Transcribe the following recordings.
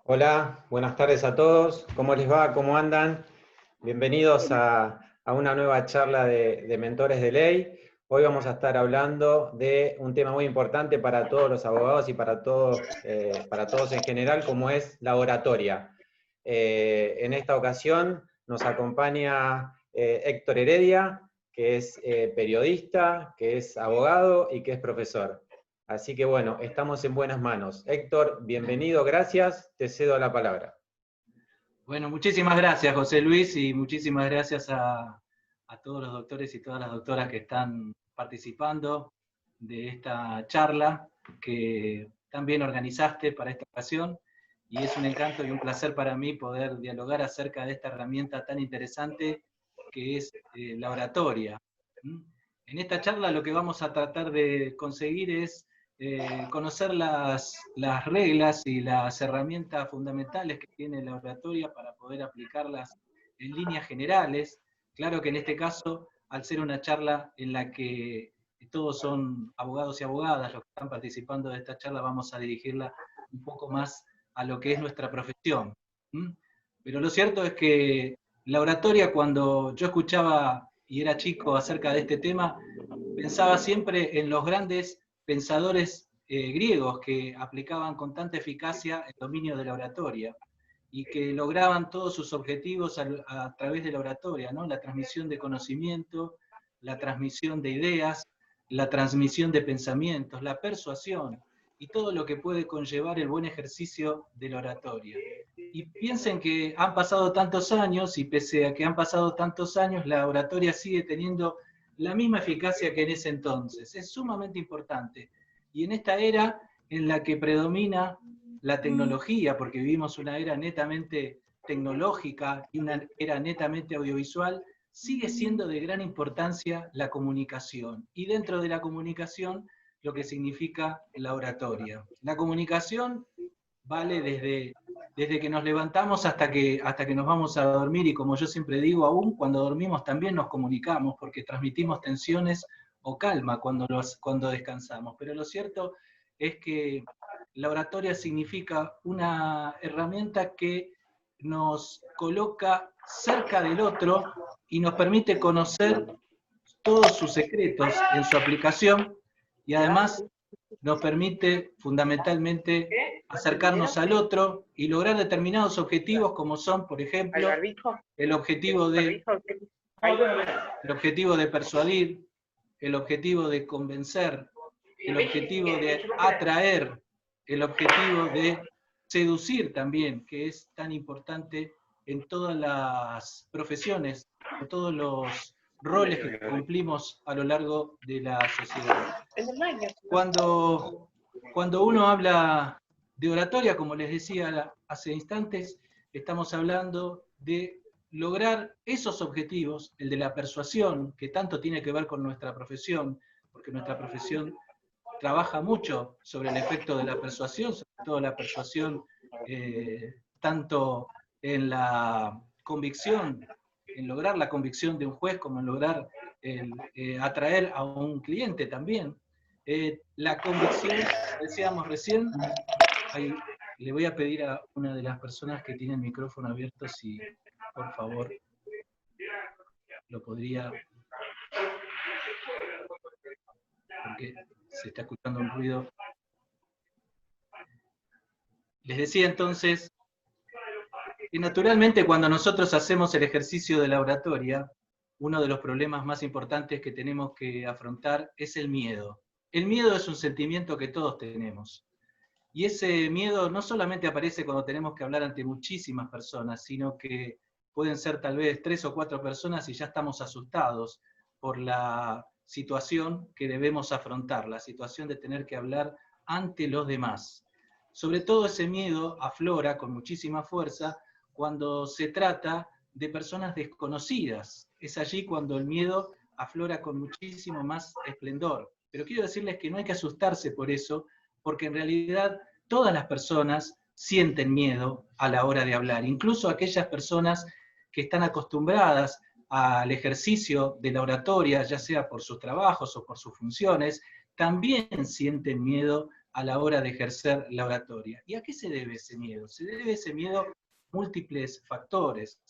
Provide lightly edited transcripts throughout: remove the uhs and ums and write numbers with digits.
Hola, buenas tardes a todos. ¿Cómo les va? ¿Cómo andan? Bienvenidos a una nueva charla de Mentores de Ley. Hoy vamos a estar hablando de un tema muy importante para todos los abogados y para todos en general, como es la oratoria. En esta ocasión nos acompaña Héctor Heredia, que es periodista, que es abogado y que es profesor. Así que bueno, estamos en buenas manos. Héctor, bienvenido, gracias, te cedo la palabra. Bueno, muchísimas gracias, José Luis, y muchísimas gracias a todos los doctores y todas las doctoras que están participando de esta charla que tan bien organizaste para esta ocasión, y es un encanto y un placer para mí poder dialogar acerca de esta herramienta tan interesante que es la oratoria. En esta charla lo que vamos a tratar de conseguir es conocer las reglas y las herramientas fundamentales que tiene la oratoria para poder aplicarlas en líneas generales. Claro que en este caso, al ser una charla en la que todos son abogados y abogadas los que están participando de esta charla, vamos a dirigirla un poco más a lo que es nuestra profesión. Pero lo cierto es que la oratoria, cuando yo escuchaba y era chico acerca de este tema, pensaba siempre en los grandes pensadores griegos que aplicaban con tanta eficacia el dominio de la oratoria y que lograban todos sus objetivos a través de la oratoria, ¿no? La transmisión de conocimiento, la transmisión de ideas, la transmisión de pensamientos, la persuasión y todo lo que puede conllevar el buen ejercicio de la oratoria. Y piensen que han pasado tantos años, y pese a que han pasado tantos años, la oratoria sigue teniendo la misma eficacia que en ese entonces. Es sumamente importante. Y en esta era en la que predomina la tecnología, porque vivimos una era netamente tecnológica y una era netamente audiovisual, sigue siendo de gran importancia la comunicación. Y dentro de la comunicación, lo que significa la oratoria. La comunicación vale desde que nos levantamos hasta que nos vamos a dormir, y como yo siempre digo, aún cuando dormimos también nos comunicamos, porque transmitimos tensiones o calma cuando descansamos. Pero lo cierto es que la oratoria significa una herramienta que nos coloca cerca del otro y nos permite conocer todos sus secretos en su aplicación, y además nos permite fundamentalmente acercarnos al otro y lograr determinados objetivos, como son, por ejemplo, el objetivo de persuadir, el objetivo de convencer, el objetivo de atraer, el objetivo de seducir también, que es tan importante en todas las profesiones, en todos los roles que cumplimos a lo largo de la sociedad. Cuando uno habla de oratoria, como les decía hace instantes, estamos hablando de lograr esos objetivos, el de la persuasión, que tanto tiene que ver con nuestra profesión, porque nuestra profesión trabaja mucho sobre el efecto de la persuasión, sobre todo la persuasión tanto en la convicción, en lograr la convicción de un juez, como en lograr atraer a un cliente también. La convicción, decíamos recién, ahí, le voy a pedir a una de las personas que tiene el micrófono abierto si, por favor, lo podría, porque se está escuchando un ruido. Les decía entonces que naturalmente cuando nosotros hacemos el ejercicio de la oratoria, uno de los problemas más importantes que tenemos que afrontar es el miedo. El miedo es un sentimiento que todos tenemos. Y ese miedo no solamente aparece cuando tenemos que hablar ante muchísimas personas, sino que pueden ser tal vez 3 o 4 personas y ya estamos asustados por la situación que debemos afrontar, la situación de tener que hablar ante los demás. Sobre todo ese miedo aflora con muchísima fuerza cuando se trata de personas desconocidas. Es allí cuando el miedo aflora con muchísimo más esplendor. Pero quiero decirles que no hay que asustarse por eso, porque en realidad todas las personas sienten miedo a la hora de hablar, incluso aquellas personas que están acostumbradas al ejercicio de la oratoria, ya sea por sus trabajos o por sus funciones, también sienten miedo a la hora de ejercer la oratoria. ¿Y a qué se debe ese miedo? Se debe ese miedo a múltiples factores.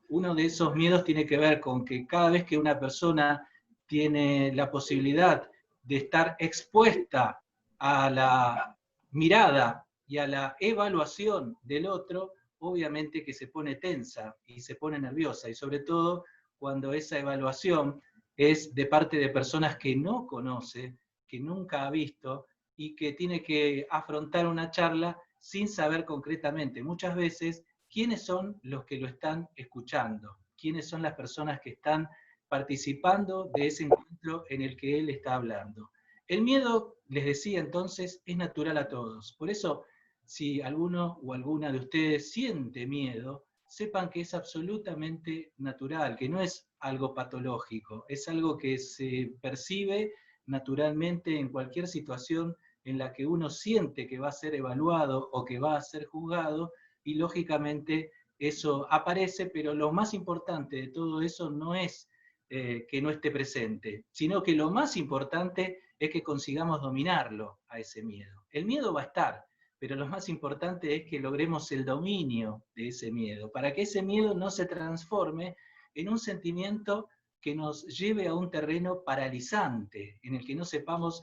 Uno de esos miedos tiene que ver con que cada vez que una persona tiene la posibilidad de estar expuesta a la mirada y a la evaluación del otro, obviamente que se pone tensa y se pone nerviosa, y sobre todo cuando esa evaluación es de parte de personas que no conoce, que nunca ha visto, y que tiene que afrontar una charla sin saber concretamente, muchas veces, quiénes son los que lo están escuchando, quiénes son las personas que están participando de ese encuentro en el que él está hablando. El miedo, les decía entonces, es natural a todos. Por eso, si alguno o alguna de ustedes siente miedo, sepan que es absolutamente natural, que no es algo patológico, es algo que se percibe naturalmente en cualquier situación en la que uno siente que va a ser evaluado o que va a ser juzgado, y lógicamente eso aparece, pero lo más importante de todo eso no es que no esté presente, sino que lo más importante es que consigamos dominarlo a ese miedo. El miedo va a estar, pero lo más importante es que logremos el dominio de ese miedo, para que ese miedo no se transforme en un sentimiento que nos lleve a un terreno paralizante, en el que no sepamos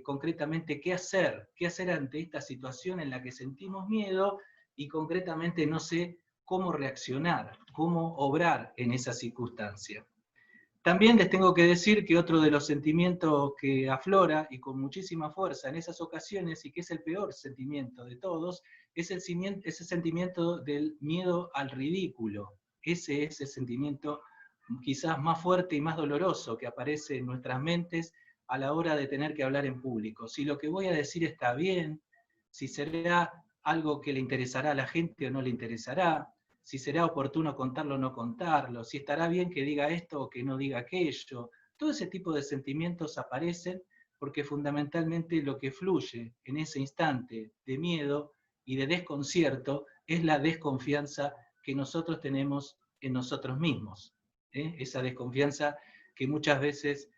concretamente qué hacer ante esta situación en la que sentimos miedo, y concretamente no sé cómo reaccionar, cómo obrar en esa circunstancia. También les tengo que decir que otro de los sentimientos que aflora y con muchísima fuerza en esas ocasiones, y que es el peor sentimiento de todos, es ese sentimiento del miedo al ridículo. Ese es el sentimiento quizás más fuerte y más doloroso que aparece en nuestras mentes a la hora de tener que hablar en público. Si lo que voy a decir está bien, si será algo que le interesará a la gente o no le interesará, si será oportuno contarlo o no contarlo, si estará bien que diga esto o que no diga aquello. Todo ese tipo de sentimientos aparecen porque fundamentalmente lo que fluye en ese instante de miedo y de desconcierto es la desconfianza que nosotros tenemos en nosotros mismos. Esa desconfianza que muchas veces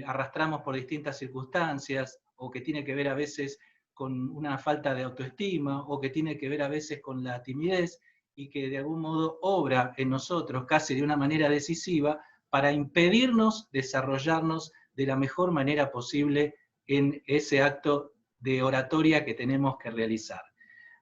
arrastramos por distintas circunstancias, o que tiene que ver a veces con una falta de autoestima, o que tiene que ver a veces con la timidez, y que de algún modo obra en nosotros casi de una manera decisiva para impedirnos desarrollarnos de la mejor manera posible en ese acto de oratoria que tenemos que realizar.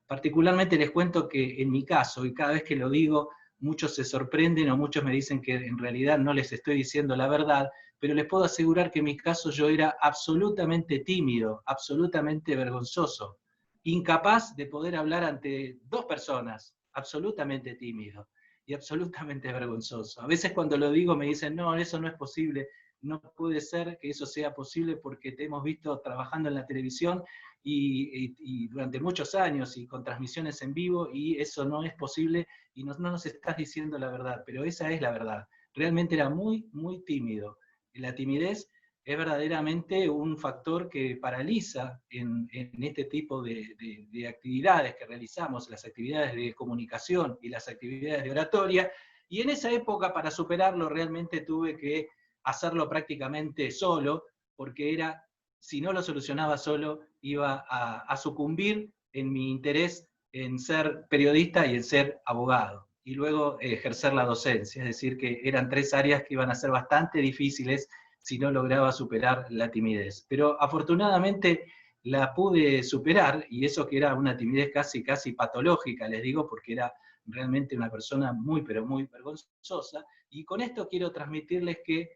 Particularmente les cuento que en mi caso, y cada vez que lo digo, muchos se sorprenden o muchos me dicen que en realidad no les estoy diciendo la verdad, pero les puedo asegurar que en mi caso yo era absolutamente tímido, absolutamente vergonzoso, incapaz de poder hablar ante dos personas, absolutamente tímido y absolutamente vergonzoso. A veces cuando lo digo me dicen, no, eso no es posible, no puede ser que eso sea posible porque te hemos visto trabajando en la televisión y durante muchos años y con transmisiones en vivo, y eso no es posible y no nos estás diciendo la verdad, pero esa es la verdad. Realmente era muy, muy tímido. La timidez es verdaderamente un factor que paraliza en este tipo de actividades que realizamos, las actividades de comunicación y las actividades de oratoria, y en esa época para superarlo realmente tuve que hacerlo prácticamente solo, porque era, si no lo solucionaba solo, iba a sucumbir en mi interés en ser periodista y en ser abogado, y luego ejercer la docencia, es decir, que eran tres áreas que iban a ser bastante difíciles si no lograba superar la timidez. Pero afortunadamente la pude superar, y eso que era una timidez casi, casi patológica, les digo, porque era realmente una persona muy, pero muy vergonzosa, y con esto quiero transmitirles que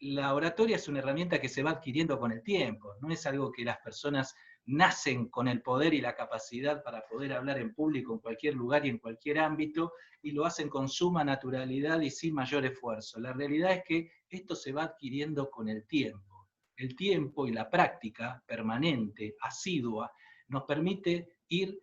la oratoria es una herramienta que se va adquiriendo con el tiempo, no es algo que las personas nacen con el poder y la capacidad para poder hablar en público en cualquier lugar y en cualquier ámbito, y lo hacen con suma naturalidad y sin mayor esfuerzo. La realidad es que esto se va adquiriendo con el tiempo. El tiempo y la práctica permanente, asidua, nos permite ir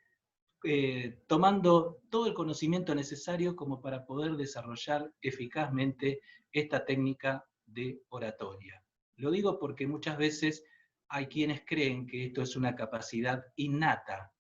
tomando todo el conocimiento necesario como para poder desarrollar eficazmente esta técnica de oratoria. Lo digo porque muchas veces hay quienes creen que esto es una capacidad innata,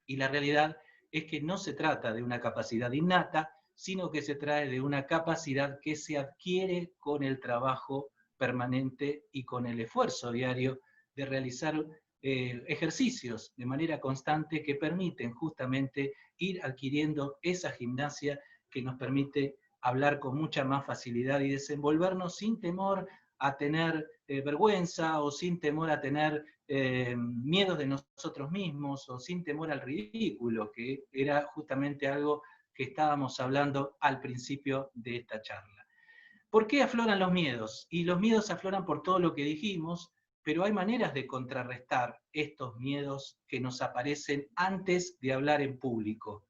y la realidad es que no se trata de una capacidad innata, sino que se trae de una capacidad que se adquiere con el trabajo permanente y con el esfuerzo diario de realizar ejercicios de manera constante que permiten justamente ir adquiriendo esa gimnasia que nos permite hablar con mucha más facilidad y desenvolvernos sin temor a tener vergüenza o sin temor a tener miedos de nosotros mismos o sin temor al ridículo, que era justamente algo que estábamos hablando al principio de esta charla. ¿Por qué afloran los miedos? Y los miedos afloran por todo lo que dijimos, pero hay maneras de contrarrestar estos miedos que nos aparecen antes de hablar en público.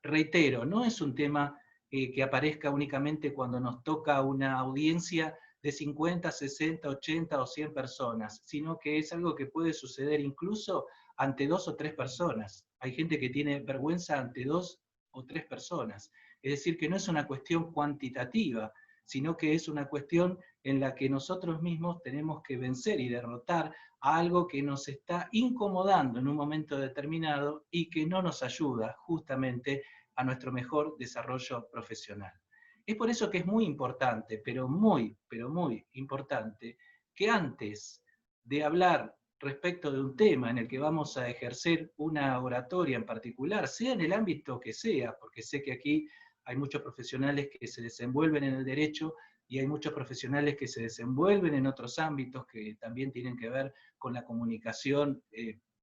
Reitero, no es un tema que aparezca únicamente cuando nos toca una audiencia de 50, 60, 80 o 100 personas, sino que es algo que puede suceder incluso ante 2 o 3 personas. Hay gente que tiene vergüenza ante 2 o 3 personas. Es decir, que no es una cuestión cuantitativa, sino que es una cuestión en la que nosotros mismos tenemos que vencer y derrotar a algo que nos está incomodando en un momento determinado y que no nos ayuda justamente a nuestro mejor desarrollo profesional. Es por eso que es muy importante, pero muy importante, que antes de hablar respecto de un tema en el que vamos a ejercer una oratoria en particular, sea en el ámbito que sea, porque sé que aquí hay muchos profesionales que se desenvuelven en el derecho y hay muchos profesionales que se desenvuelven en otros ámbitos que también tienen que ver con la comunicación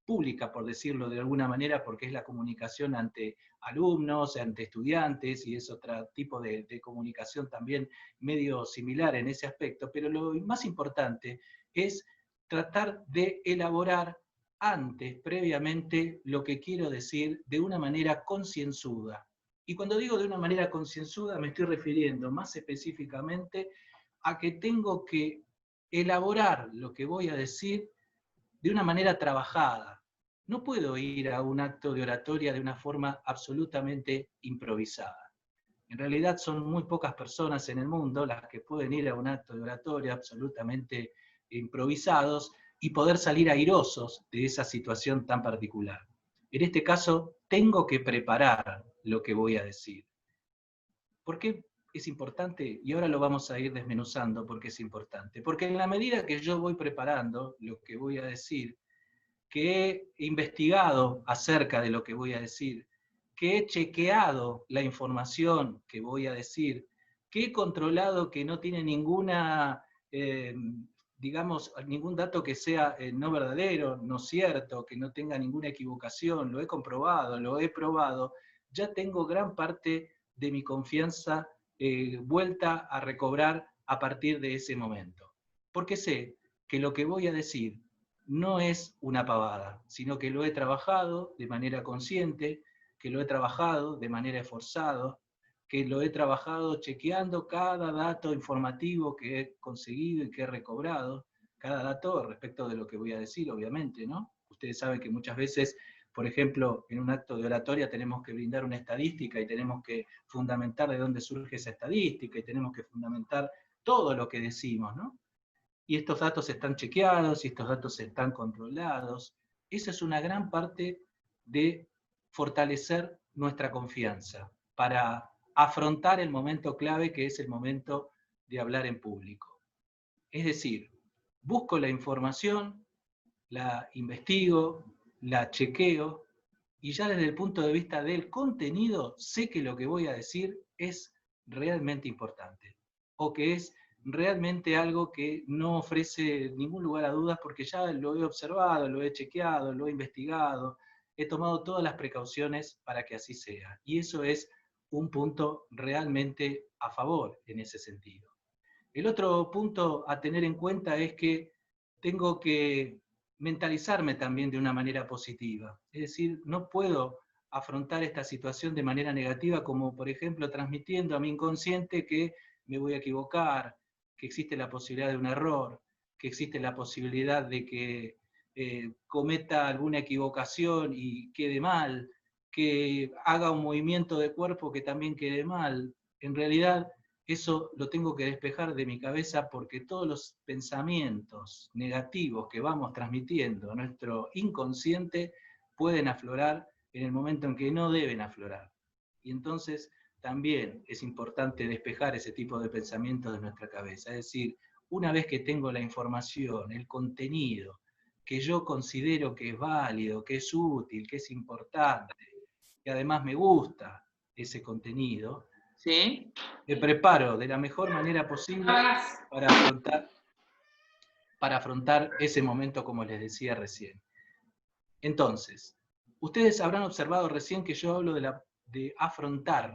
pública, por decirlo de alguna manera, porque es la comunicación ante alumnos, ante estudiantes, y es otro tipo de comunicación también medio similar en ese aspecto, pero lo más importante es tratar de elaborar antes, previamente, lo que quiero decir de una manera concienzuda. Y cuando digo de una manera concienzuda me estoy refiriendo más específicamente a que tengo que elaborar lo que voy a decir de una manera trabajada. No puedo ir a un acto de oratoria de una forma absolutamente improvisada. En realidad son muy pocas personas en el mundo las que pueden ir a un acto de oratoria absolutamente improvisados y poder salir airosos de esa situación tan particular. En este caso, tengo que preparar lo que voy a decir. ¿Por qué es importante? Y ahora lo vamos a ir desmenuzando porque es importante. Porque en la medida que yo voy preparando lo que voy a decir, que he investigado acerca de lo que voy a decir, que he chequeado la información que voy a decir, que he controlado que no tiene ninguna, digamos, ningún dato que sea no verdadero, no cierto, que no tenga ninguna equivocación, lo he comprobado, lo he probado, ya tengo gran parte de mi confianza vuelta a recobrar a partir de ese momento. Porque sé que lo que voy a decir no es una pavada, sino que lo he trabajado de manera consciente, que lo he trabajado de manera esforzada, que lo he trabajado chequeando cada dato informativo que he conseguido y que he recobrado, cada dato respecto de lo que voy a decir, obviamente, ¿no? Ustedes saben que muchas veces, por ejemplo, en un acto de oratoria tenemos que brindar una estadística y tenemos que fundamentar de dónde surge esa estadística y tenemos que fundamentar todo lo que decimos, ¿no? Y estos datos están chequeados y estos datos están controlados. Esa es una gran parte de fortalecer nuestra confianza para afrontar el momento clave que es el momento de hablar en público. Es decir, busco la información, la investigo, la chequeo y ya desde el punto de vista del contenido sé que lo que voy a decir es realmente importante o que es realmente algo que no ofrece ningún lugar a dudas porque ya lo he observado, lo he chequeado, lo he investigado, he tomado todas las precauciones para que así sea. Y eso es un punto realmente a favor en ese sentido. El otro punto a tener en cuenta es que tengo que mentalizarme también de una manera positiva. Es decir, no puedo afrontar esta situación de manera negativa como, por ejemplo, transmitiendo a mi inconsciente que me voy a equivocar, que existe la posibilidad de un error, que existe la posibilidad de que cometa alguna equivocación y quede mal, que haga un movimiento de cuerpo que también quede mal. En realidad, eso lo tengo que despejar de mi cabeza porque todos los pensamientos negativos que vamos transmitiendo a nuestro inconsciente pueden aflorar en el momento en que no deben aflorar. Y entonces también es importante despejar ese tipo de pensamientos de nuestra cabeza. Es decir, una vez que tengo la información, el contenido, que yo considero que es válido, que es útil, que es importante, que además me gusta ese contenido, ¿Sí? me preparo de la mejor manera posible para afrontar ese momento, como les decía recién. Entonces, ustedes habrán observado recién que yo hablo de afrontar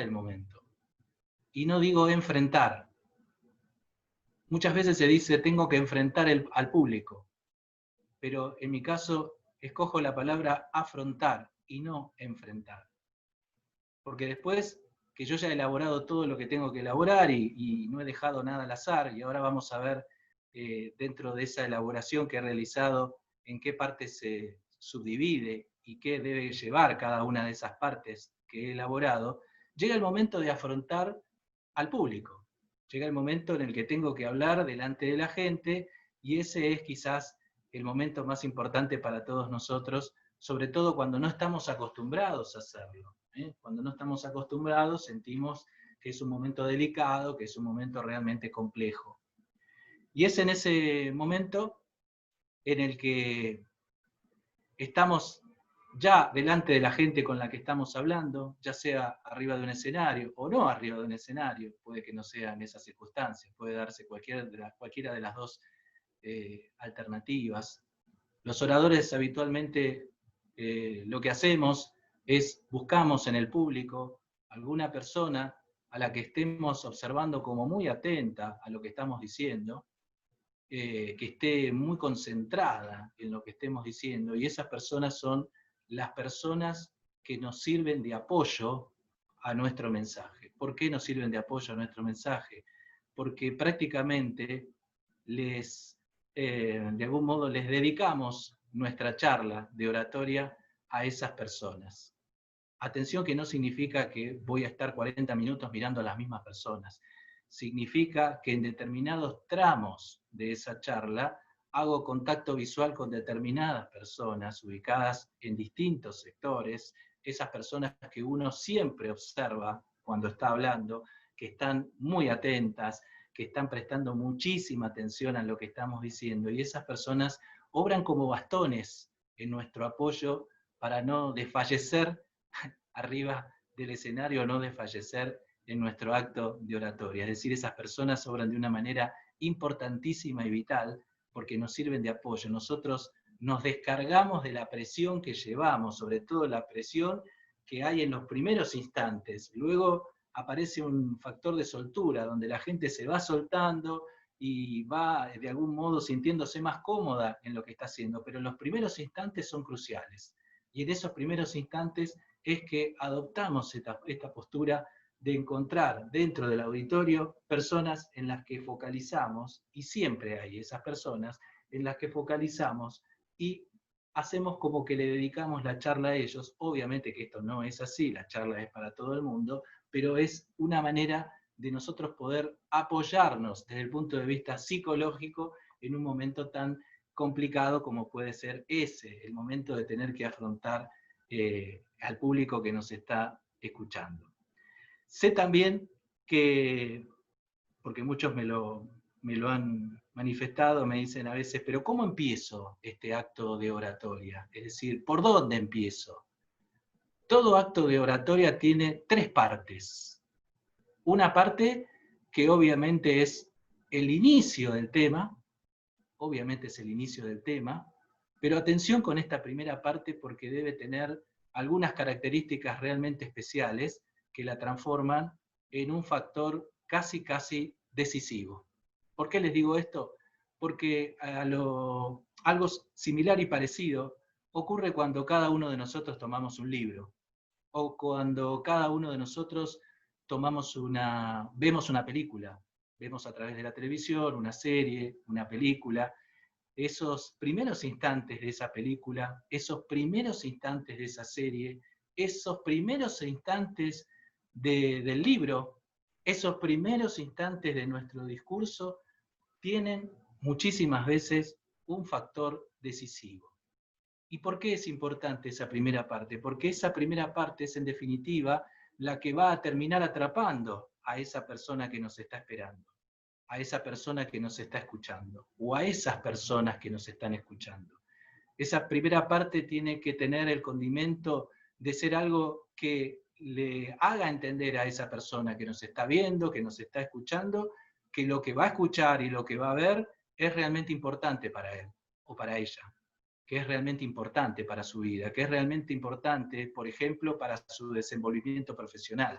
el momento. Y no digo enfrentar. Muchas veces se dice tengo que enfrentar al público, pero en mi caso escojo la palabra afrontar y no enfrentar. Porque después que yo ya he elaborado todo lo que tengo que elaborar y no he dejado nada al azar, y ahora vamos a ver dentro de esa elaboración que he realizado en qué parte se subdivide y qué debe llevar cada una de esas partes que he elaborado, llega el momento de afrontar al público. Llega el momento en el que tengo que hablar delante de la gente, y ese es quizás el momento más importante para todos nosotros, sobre todo cuando no estamos acostumbrados a hacerlo. Cuando no estamos acostumbrados sentimos que es un momento delicado, que es un momento realmente complejo. Y es en ese momento en el que estamos ya delante de la gente con la que estamos hablando, ya sea arriba de un escenario o no arriba de un escenario, puede que no sea en esas circunstancias, puede darse cualquiera de las dos alternativas. Los oradores habitualmente lo que hacemos es buscamos en el público alguna persona a la que estemos observando como muy atenta a lo que estamos diciendo, que esté muy concentrada en lo que estemos diciendo, y esas personas son las personas que nos sirven de apoyo a nuestro mensaje. ¿Por qué nos sirven de apoyo a nuestro mensaje? Porque prácticamente de algún modo les dedicamos nuestra charla de oratoria a esas personas. Atención, que no significa que voy a estar 40 minutos mirando a las mismas personas. Significa que en determinados tramos de esa charla hago contacto visual con determinadas personas ubicadas en distintos sectores, esas personas que uno siempre observa cuando está hablando, que están muy atentas, que están prestando muchísima atención a lo que estamos diciendo, y esas personas obran como bastones en nuestro apoyo para no desfallecer arriba del escenario, no desfallecer en nuestro acto de oratoria. Es decir, esas personas obran de una manera importantísima y vital porque nos sirven de apoyo. Nosotros nos descargamos de la presión que llevamos, sobre todo la presión que hay en los primeros instantes. Luego aparece un factor de soltura, donde la gente se va soltando y va de algún modo sintiéndose más cómoda en lo que está haciendo, pero los primeros instantes son cruciales. Y en esos primeros instantes es que adoptamos esta postura de encontrar dentro del auditorio personas en las que focalizamos, y siempre hay esas personas en las que focalizamos y hacemos como que le dedicamos la charla a ellos. Obviamente que esto no es así, la charla es para todo el mundo, pero es una manera de nosotros poder apoyarnos desde el punto de vista psicológico en un momento tan complicado como puede ser ese, el momento de tener que afrontar al público que nos está escuchando. Sé también que, porque muchos me lo han manifestado, me dicen a veces, pero ¿cómo empiezo este acto de oratoria? Es decir, ¿por dónde empiezo? Todo acto de oratoria tiene tres partes. Una parte que obviamente es el inicio del tema, pero atención con esta primera parte porque debe tener algunas características realmente especiales que la transforman en un factor casi decisivo. ¿Por qué les digo esto? Porque algo similar y parecido ocurre cuando cada uno de nosotros tomamos un libro, o cuando cada uno de nosotros vemos una película, vemos a través de la televisión una serie, una película. Esos primeros instantes de esa película, esos primeros instantes de esa serie, esos primeros instantes del libro, esos primeros instantes de nuestro discurso, tienen muchísimas veces un factor decisivo. ¿Y por qué es importante esa primera parte? Porque esa primera parte es en definitiva la que va a terminar atrapando a esa persona que nos está esperando. a esa persona que nos está escuchando, o a esas personas que nos están escuchando. Esa primera parte tiene que tener el condimento de ser algo que le haga entender a esa persona que nos está viendo, que nos está escuchando, que lo que va a escuchar y lo que va a ver es realmente importante para él o para ella, que es realmente importante para su vida, que es realmente importante, por ejemplo, para su desenvolvimiento profesional.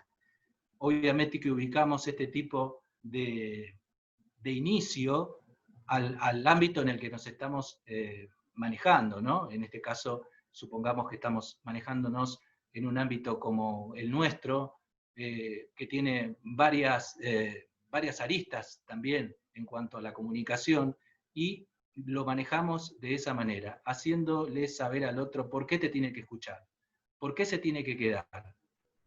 Obviamente que ubicamos este tipo de inicio al ámbito en el que nos estamos manejando, ¿no? En este caso, supongamos que estamos manejándonos en un ámbito como el nuestro, que tiene varias aristas también en cuanto a la comunicación, y lo manejamos de esa manera, haciéndole saber al otro por qué te tiene que escuchar, por qué se tiene que quedar,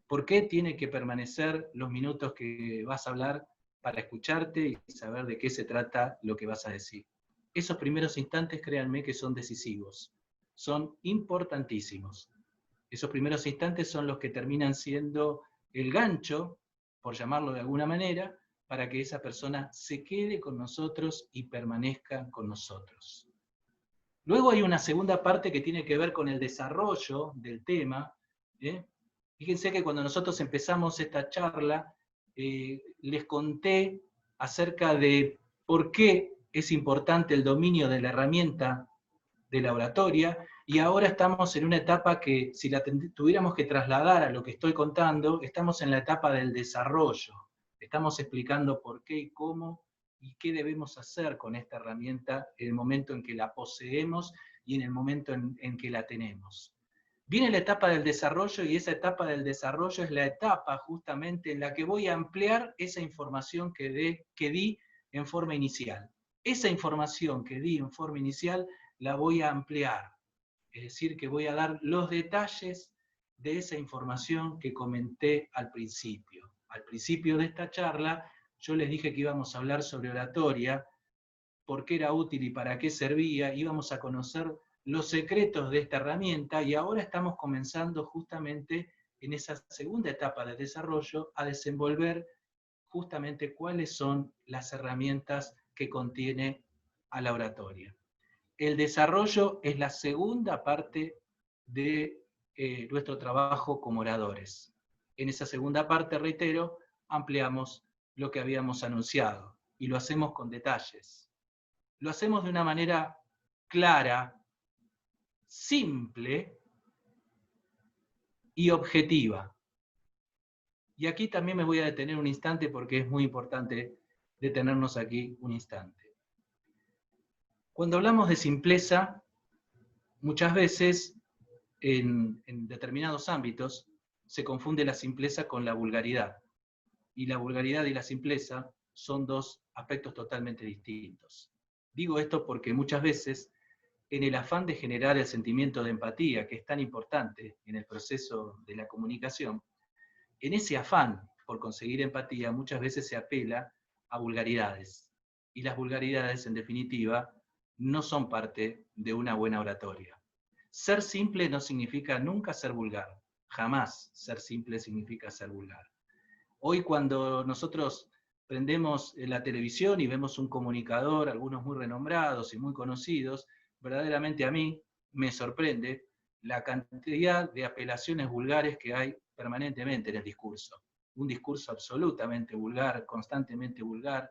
por qué tiene que permanecer los minutos que vas a hablar para escucharte y saber de qué se trata lo que vas a decir. Esos primeros instantes, créanme que son decisivos, son importantísimos. Esos primeros instantes son los que terminan siendo el gancho, por llamarlo de alguna manera, para que esa persona se quede con nosotros y permanezca con nosotros. Luego hay una segunda parte que tiene que ver con el desarrollo del tema. Fíjense que cuando nosotros empezamos esta charla, les conté acerca de por qué es importante el dominio de la herramienta de la oratoria, y ahora estamos en una etapa que, si la tuviéramos que trasladar a lo que estoy contando, estamos en la etapa del desarrollo. Estamos explicando por qué y cómo y qué debemos hacer con esta herramienta en el momento en que la poseemos y en el momento en que la tenemos. Viene la etapa del desarrollo, y esa etapa del desarrollo es la etapa justamente en la que voy a ampliar esa información que di en forma inicial. Esa información que di en forma inicial la voy a ampliar, es decir, que voy a dar los detalles de esa información que comenté al principio. Al principio de esta charla yo les dije que íbamos a hablar sobre oratoria, por qué era útil y para qué servía, íbamos a conocer los secretos de esta herramienta, y ahora estamos comenzando justamente en esa segunda etapa de desarrollo a desenvolver justamente cuáles son las herramientas que contiene a la oratoria. El desarrollo es la segunda parte de nuestro trabajo como oradores. En esa segunda parte, reitero, ampliamos lo que habíamos anunciado, y lo hacemos con detalles. Lo hacemos de una manera clara, simple y objetiva. Y aquí también me voy a detener un instante, porque es muy importante detenernos aquí un instante. Cuando hablamos de simpleza, muchas veces en determinados ámbitos se confunde la simpleza con la vulgaridad. Y la vulgaridad y la simpleza son dos aspectos totalmente distintos. Digo esto porque muchas veces, en el afán de generar el sentimiento de empatía, que es tan importante en el proceso de la comunicación, en ese afán por conseguir empatía muchas veces se apela a vulgaridades. Y las vulgaridades, en definitiva, no son parte de una buena oratoria. Ser simple no significa nunca ser vulgar. Jamás ser simple significa ser vulgar. Hoy, cuando nosotros prendemos la televisión y vemos un comunicador, algunos muy renombrados y muy conocidos, verdaderamente a mí me sorprende la cantidad de apelaciones vulgares que hay permanentemente en el discurso. Un discurso absolutamente vulgar, constantemente vulgar,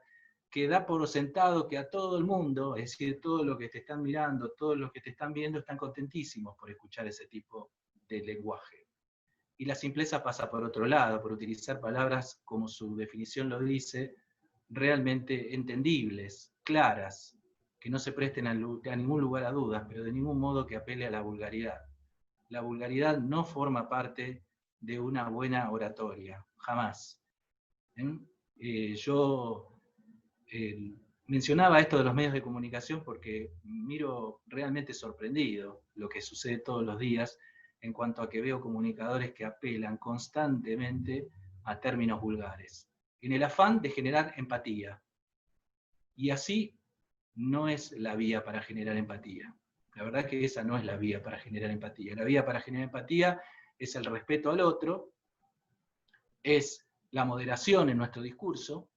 que da por sentado que a todo el mundo, es decir, todos los que te están mirando, todos los que te están viendo, están contentísimos por escuchar ese tipo de lenguaje. Y la simpleza pasa por otro lado, por utilizar palabras, como su definición lo dice, realmente entendibles, claras, que no se presten a ningún lugar a dudas, pero de ningún modo que apele a la vulgaridad. La vulgaridad no forma parte de una buena oratoria, jamás. Yo mencionaba esto de los medios de comunicación porque miro realmente sorprendido lo que sucede todos los días en cuanto a que veo comunicadores que apelan constantemente a términos vulgares, en el afán de generar empatía. Y así no es la vía para generar empatía. La verdad que esa no es la vía para generar empatía. La vía para generar empatía es el respeto al otro, es la moderación en nuestro discurso,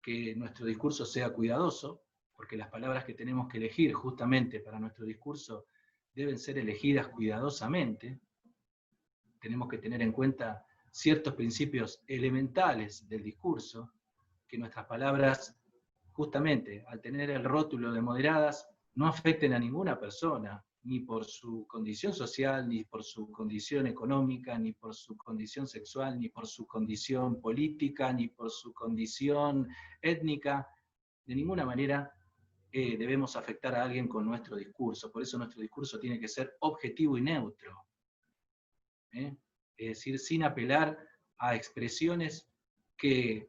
que nuestro discurso sea cuidadoso, porque las palabras que tenemos que elegir justamente para nuestro discurso deben ser elegidas cuidadosamente. Tenemos que tener en cuenta ciertos principios elementales del discurso, que nuestras palabras, justamente al tener el rótulo de moderadas, no afecten a ninguna persona, ni por su condición social, ni por su condición económica, ni por su condición sexual, ni por su condición política, ni por su condición étnica. De ninguna manera debemos afectar a alguien con nuestro discurso. Por eso nuestro discurso tiene que ser objetivo y neutro. Es decir, sin apelar a expresiones que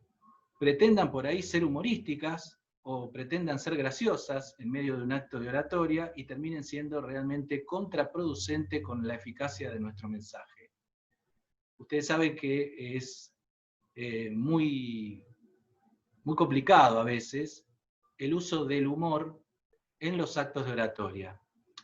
pretendan por ahí ser humorísticas o pretendan ser graciosas en medio de un acto de oratoria y terminen siendo realmente contraproducente con la eficacia de nuestro mensaje. Ustedes saben que es muy complicado a veces el uso del humor en los actos de oratoria.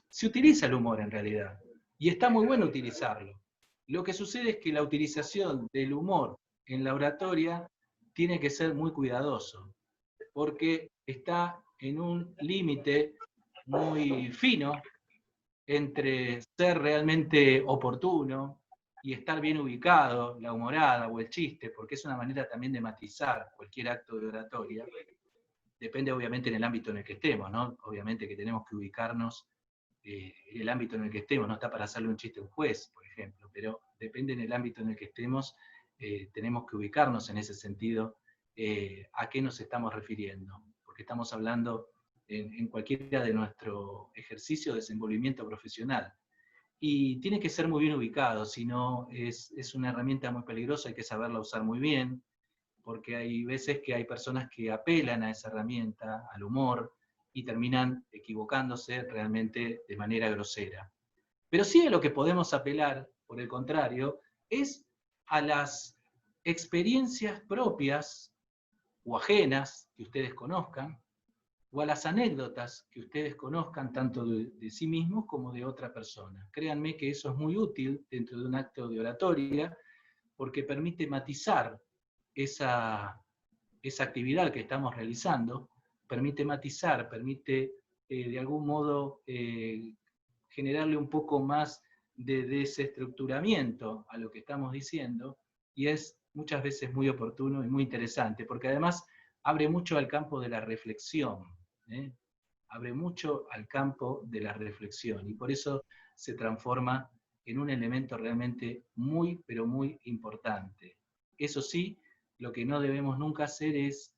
Se utiliza el humor en realidad, y está muy bueno utilizarlo. Lo que sucede es que la utilización del humor en la oratoria tiene que ser muy cuidadoso, porque está en un límite muy fino entre ser realmente oportuno y estar bien ubicado, la humorada o el chiste, porque es una manera también de matizar cualquier acto de oratoria. Depende obviamente en el ámbito en el que estemos, ¿no? Obviamente que tenemos que ubicarnos en el ámbito en el que estemos, no está para hacerle un chiste a un juez, por ejemplo, pero depende en el ámbito en el que estemos, tenemos que ubicarnos en ese sentido, a qué nos estamos refiriendo, porque estamos hablando en cualquiera de nuestro ejercicio de desenvolvimiento profesional. Y tiene que ser muy bien ubicado, si no es una herramienta muy peligrosa, hay que saberla usar muy bien, porque hay veces que hay personas que apelan a esa herramienta, al humor, y terminan equivocándose realmente de manera grosera. Pero sí a lo que podemos apelar, por el contrario, es a las experiencias propias o ajenas que ustedes conozcan, o a las anécdotas que ustedes conozcan tanto de sí mismos como de otra persona. Créanme que eso es muy útil dentro de un acto de oratoria, porque permite matizar esa actividad que estamos realizando, permite matizar, permite de algún modo generarle un poco más de desestructuramiento a lo que estamos diciendo, y es muchas veces muy oportuno y muy interesante, porque además abre mucho al campo de la reflexión, abre mucho al campo de la reflexión, y por eso se transforma en un elemento realmente muy, pero muy importante. Eso sí, lo que no debemos nunca hacer es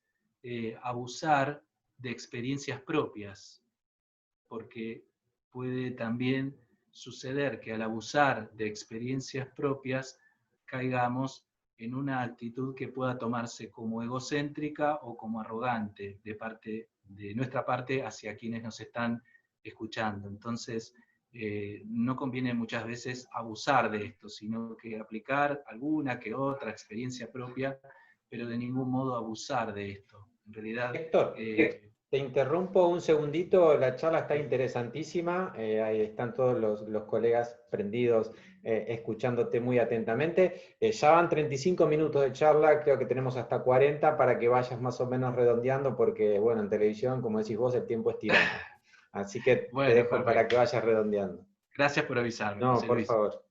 abusar de experiencias propias, porque puede también suceder que al abusar de experiencias propias caigamos en una actitud que pueda tomarse como egocéntrica o como arrogante de nuestra parte hacia quienes nos están escuchando. Entonces, no conviene muchas veces abusar de esto, sino que aplicar alguna que otra experiencia propia, pero de ningún modo abusar de esto. En realidad, Héctor, te interrumpo un segundito, la charla está interesantísima, ahí están todos los colegas prendidos, escuchándote muy atentamente. Ya van 35 minutos de charla, creo que tenemos hasta 40 para que vayas más o menos redondeando, porque bueno, en televisión, como decís vos, el tiempo es tirano. Así que te bueno, dejo para perfecto. que vayas redondeando. Gracias por avisarme, No, José por Luis. favor.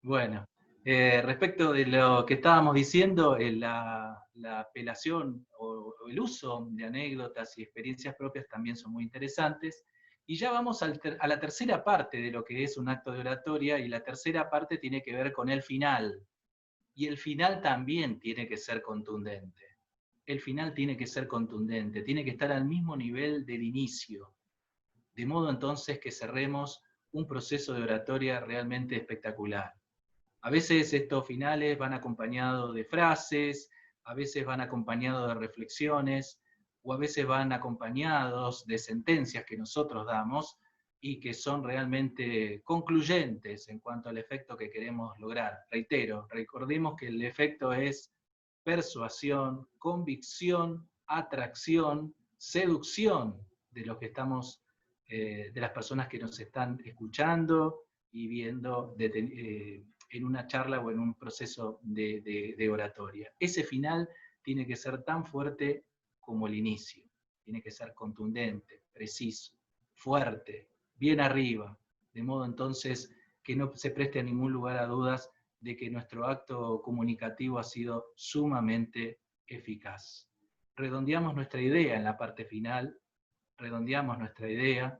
Bueno, respecto de lo que estábamos diciendo, la apelación o el uso de anécdotas y experiencias propias también son muy interesantes. Y ya vamos a la tercera parte de lo que es un acto de oratoria, y la tercera parte tiene que ver con el final. Y el final también tiene que ser contundente. El final tiene que ser contundente, tiene que estar al mismo nivel del inicio. De modo entonces que cerremos un proceso de oratoria realmente espectacular. A veces estos finales van acompañados de frases, a veces van acompañados de reflexiones, o a veces van acompañados de sentencias que nosotros damos y que son realmente concluyentes en cuanto al efecto que queremos lograr. Reitero, recordemos que el efecto es persuasión, convicción, atracción, seducción de los que estamos, de las personas que nos están escuchando y viendo en una charla o en un proceso de oratoria. Ese final tiene que ser tan fuerte como el inicio. Tiene que ser contundente, preciso, fuerte, bien arriba, de modo entonces que no se preste a ningún lugar a dudas de que nuestro acto comunicativo ha sido sumamente eficaz. Redondeamos nuestra idea en la parte final, redondeamos nuestra idea,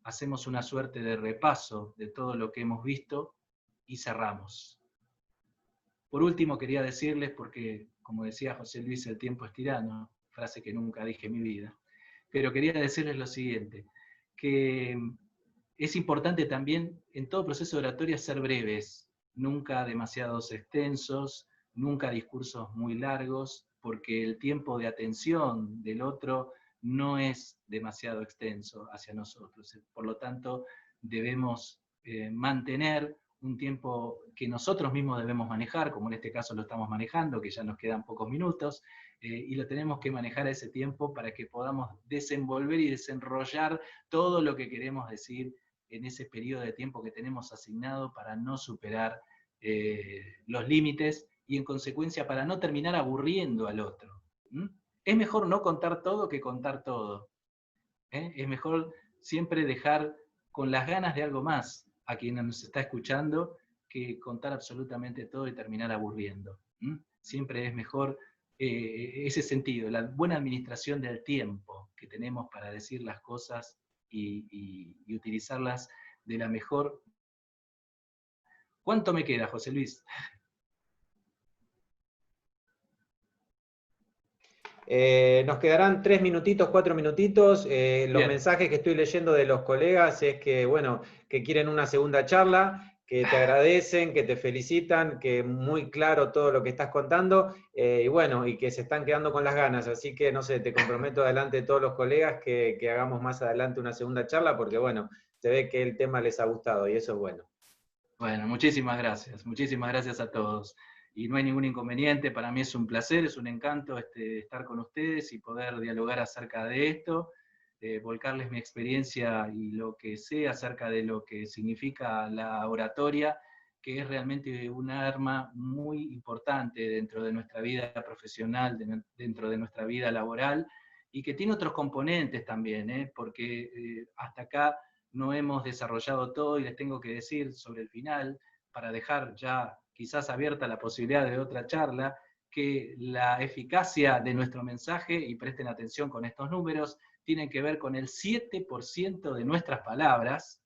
hacemos una suerte de repaso de todo lo que hemos visto y cerramos. Por último, quería decirles, porque como decía José Luis, el tiempo es tirano, frase que nunca dije en mi vida, pero quería decirles lo siguiente, que es importante también en todo proceso de oratoria ser breves, nunca demasiados extensos, nunca discursos muy largos, porque el tiempo de atención del otro no es demasiado extenso hacia nosotros. Por lo tanto, debemos mantener un tiempo que nosotros mismos debemos manejar, como en este caso lo estamos manejando, que ya nos quedan pocos minutos, y lo tenemos que manejar a ese tiempo para que podamos desenvolver y desenrollar todo lo que queremos decir en ese periodo de tiempo que tenemos asignado para no superar los límites y en consecuencia para no terminar aburriendo al otro. Es mejor no contar todo que contar todo. Es mejor siempre dejar con las ganas de algo más a quien nos está escuchando que contar absolutamente todo y terminar aburriendo. Siempre es mejor ese sentido, la buena administración del tiempo que tenemos para decir las cosas y utilizarlas de la mejor. ¿Cuánto me queda, José Luis? Nos quedarán 3 minutitos, 4 minutitos. Los Bien. mensajes que estoy leyendo de los colegas es que, bueno, que quieren una segunda charla, que te agradecen, que te felicitan, que muy claro todo lo que estás contando, y bueno, y que se están quedando con las ganas. Así que, no sé, te comprometo delante de todos los colegas que hagamos más adelante una segunda charla, porque, bueno, se ve que el tema les ha gustado y eso es bueno. Bueno, muchísimas gracias a todos. Y no hay ningún inconveniente, para mí es un placer, es un encanto estar con ustedes y poder dialogar acerca de esto, volcarles mi experiencia y lo que sé acerca de lo que significa la oratoria, que es realmente un arma muy importante dentro de nuestra vida profesional, dentro de nuestra vida laboral, y que tiene otros componentes también, porque hasta acá no hemos desarrollado todo y les tengo que decir sobre el final, para dejar ya quizás abierta la posibilidad de otra charla, que la eficacia de nuestro mensaje, y presten atención con estos números, tienen que ver con el 7% de nuestras palabras,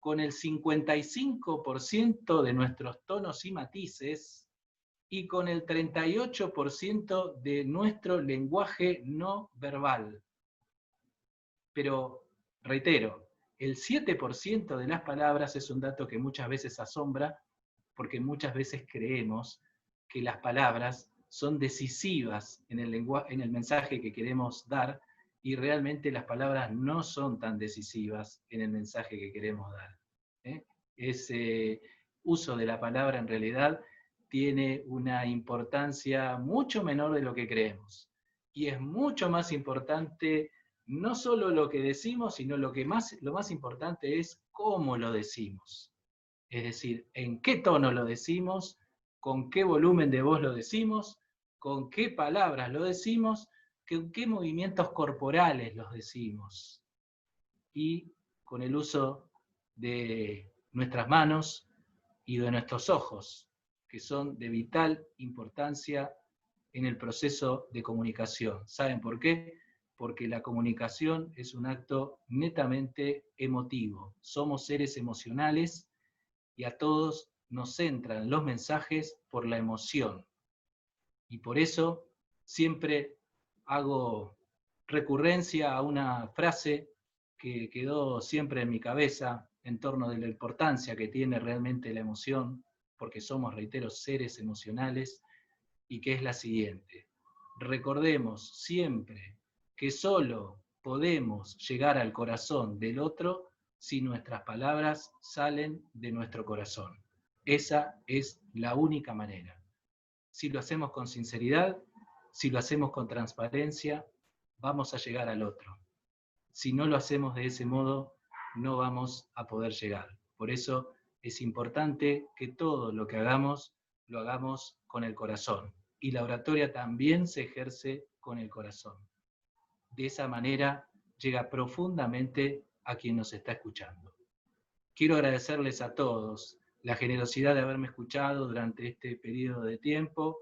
con el 55% de nuestros tonos y matices, y con el 38% de nuestro lenguaje no verbal. Pero, reitero, el 7% de las palabras es un dato que muchas veces asombra, porque muchas veces creemos que las palabras son decisivas en el mensaje que queremos dar, y realmente las palabras no son tan decisivas en el mensaje que queremos dar. Ese uso de la palabra en realidad tiene una importancia mucho menor de lo que creemos. Y es mucho más importante no solo lo que decimos, sino lo más importante es cómo lo decimos. Es decir, en qué tono lo decimos, con qué volumen de voz lo decimos, con qué palabras lo decimos, con qué movimientos corporales los decimos. Y con el uso de nuestras manos y de nuestros ojos, que son de vital importancia en el proceso de comunicación. ¿Saben por qué? Porque la comunicación es un acto netamente emotivo. Somos seres emocionales y a todos nos entran los mensajes por la emoción. Y por eso siempre hago recurrencia a una frase que quedó siempre en mi cabeza en torno de la importancia que tiene realmente la emoción, porque somos, reitero, seres emocionales, y que es la siguiente: recordemos siempre que solo podemos llegar al corazón del otro si nuestras palabras salen de nuestro corazón. Esa es la única manera. Si lo hacemos con sinceridad, si lo hacemos con transparencia, vamos a llegar al otro. Si no lo hacemos de ese modo, no vamos a poder llegar. Por eso es importante que todo lo que hagamos, lo hagamos con el corazón. y la oratoria también se ejerce con el corazón. De esa manera llega profundamente a quien nos está escuchando. Quiero agradecerles a todos la generosidad de haberme escuchado durante este periodo de tiempo,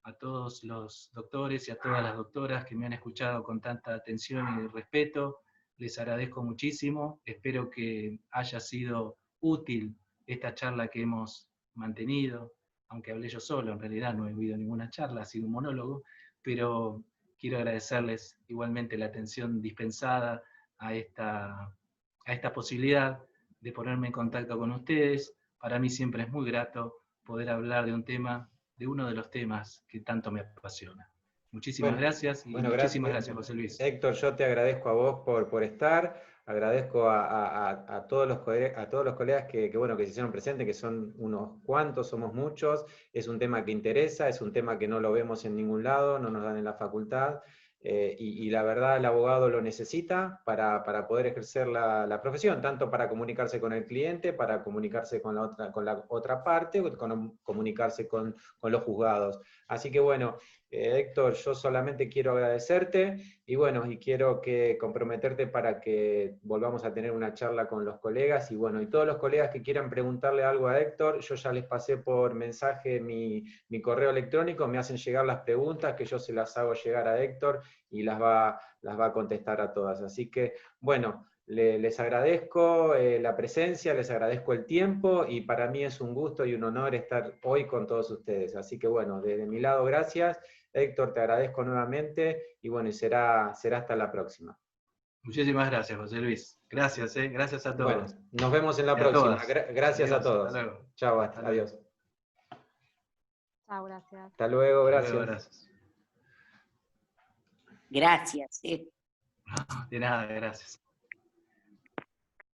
a todos los doctores y a todas las doctoras que me han escuchado con tanta atención y respeto. Les agradezco muchísimo, espero que haya sido útil esta charla que hemos mantenido, aunque hablé yo solo, en realidad no he oído ninguna charla, ha sido un monólogo, pero quiero agradecerles igualmente la atención dispensada a esta posibilidad de ponerme en contacto con ustedes. Para mí siempre es muy grato poder hablar de un tema, de uno de los temas que tanto me apasiona. Muchísimas gracias y muchísimas gracias, José Luis. Héctor, yo te agradezco a vos por estar, agradezco a todos los colegas que se hicieron presentes, que son unos cuantos, somos muchos, es un tema que interesa, es un tema que no lo vemos en ningún lado, no nos dan en la facultad, y la verdad el abogado lo necesita para poder ejercer la profesión, tanto para comunicarse con el cliente, para comunicarse con la otra parte, comunicarse con los juzgados. Así que bueno, Héctor, yo solamente quiero agradecerte y bueno, y quiero comprometerte para que volvamos a tener una charla con los colegas y bueno, y todos los colegas que quieran preguntarle algo a Héctor, yo ya les pasé por mensaje mi correo electrónico, me hacen llegar las preguntas que yo se las hago llegar a Héctor y las va a contestar a todas. Así que bueno, les agradezco la presencia, les agradezco el tiempo y para mí es un gusto y un honor estar hoy con todos ustedes. Así que bueno, desde mi lado, gracias. Héctor, te agradezco nuevamente y bueno, será hasta la próxima. Muchísimas gracias, José Luis. Gracias, gracias a todos. Bueno, nos vemos en la próxima. Gracias a todos. Hasta luego. Chao, adiós. Chao, gracias. Hasta luego, gracias. Hasta luego, gracias. Gracias. De nada, gracias.